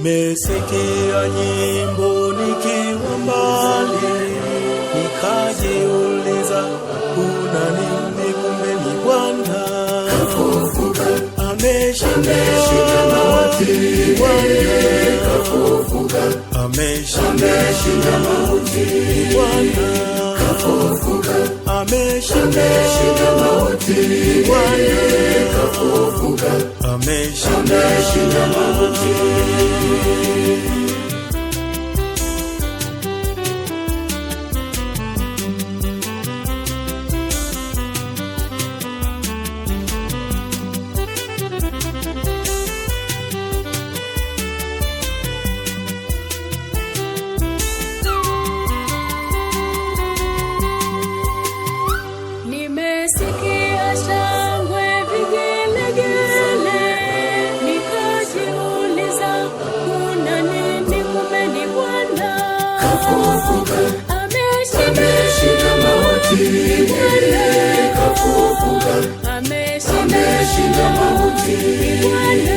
Nimesikia nyimbo nikiwa mbali, nikajiuliza kuna nini, kumbe ni Bwana ameshinda mauti. Bwana ameshinda mauti. Bwana ameshinda mauti. Bwana ameshinda mauti. Nimesikia shangwe, vigelegele, nikajiuliza kuna nini, kumbe ni Bwana ameshinda mauti. Bwana ameshinda mauti. Bwana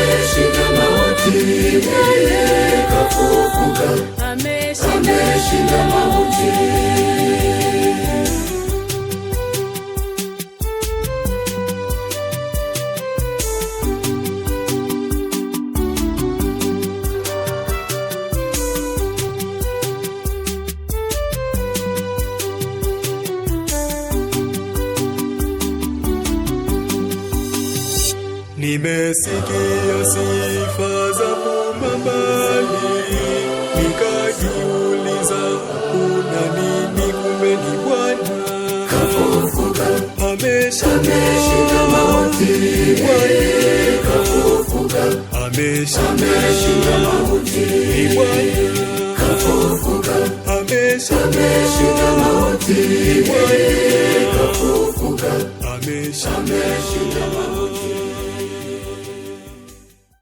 ameshinda mauti. Bwana ameshinda mauti. Nimesikia sifa za mbali, nikajiuliza kuna nini, kumbe ni Bwana ameshinda mauti. Bwana ameshinda mauti. Bwana ameshinda mauti. Bwana ameshinda mauti.